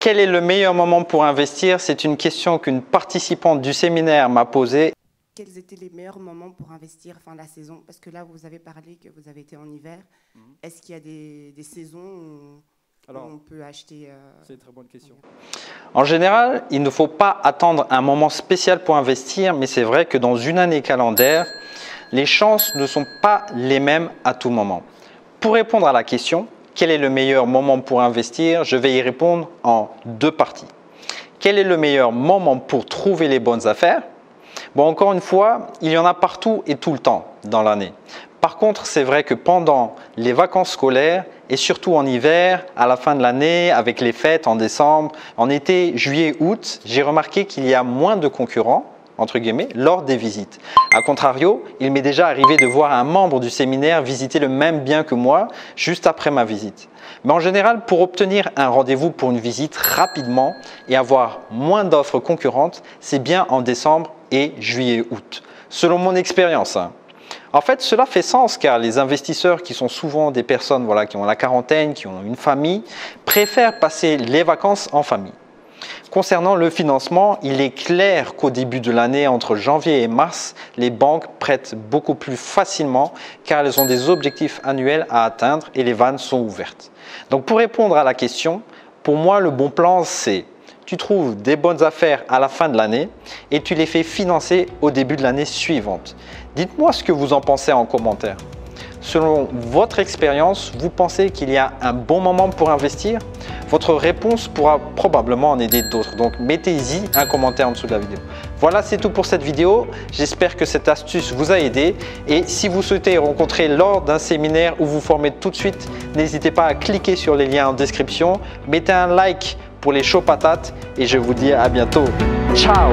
Quel est le meilleur moment pour investir? C'est une question qu'une participante du séminaire m'a posée. Quels étaient les meilleurs moments pour investir fin de la saison? Parce que là, vous avez parlé que vous avez été en hiver. Est-ce qu'il y a des saisons où on peut acheter C'est une très bonne question. En général, il ne faut pas attendre un moment spécial pour investir, mais c'est vrai que dans une année calendaire, les chances ne sont pas les mêmes à tout moment. Pour répondre à la question, quel est le meilleur moment pour investir? Je vais y répondre en deux parties. Quel est le meilleur moment pour trouver les bonnes affaires? Bon, encore une fois, il y en a partout et tout le temps dans l'année. Par contre, c'est vrai que pendant les vacances scolaires et surtout en hiver, à la fin de l'année, avec les fêtes en décembre, en été, juillet, août, j'ai remarqué qu'il y a moins de concurrents, entre guillemets, lors des visites. A contrario, il m'est déjà arrivé de voir un membre du séminaire visiter le même bien que moi juste après ma visite. Mais en général, pour obtenir un rendez-vous pour une visite rapidement et avoir moins d'offres concurrentes, c'est bien en décembre et juillet-août, selon mon expérience. En fait, cela fait sens car les investisseurs qui sont souvent des personnes qui ont la quarantaine, qui ont une famille, préfèrent passer les vacances en famille. Concernant le financement, il est clair qu'au début de l'année, entre janvier et mars, les banques prêtent beaucoup plus facilement car elles ont des objectifs annuels à atteindre et les vannes sont ouvertes. Donc pour répondre à la question, pour moi le bon plan c'est tu trouves des bonnes affaires à la fin de l'année et tu les fais financer au début de l'année suivante. Dites-moi ce que vous en pensez en commentaire. Selon votre expérience, vous pensez qu'il y a un bon moment pour investir? Votre réponse pourra probablement en aider d'autres. Donc, mettez-y un commentaire en dessous de la vidéo. Voilà, c'est tout pour cette vidéo. J'espère que cette astuce vous a aidé. Et si vous souhaitez rencontrer lors d'un séminaire ou vous former tout de suite, n'hésitez pas à cliquer sur les liens en description. Mettez un like pour les chauds patates et je vous dis à bientôt. Ciao!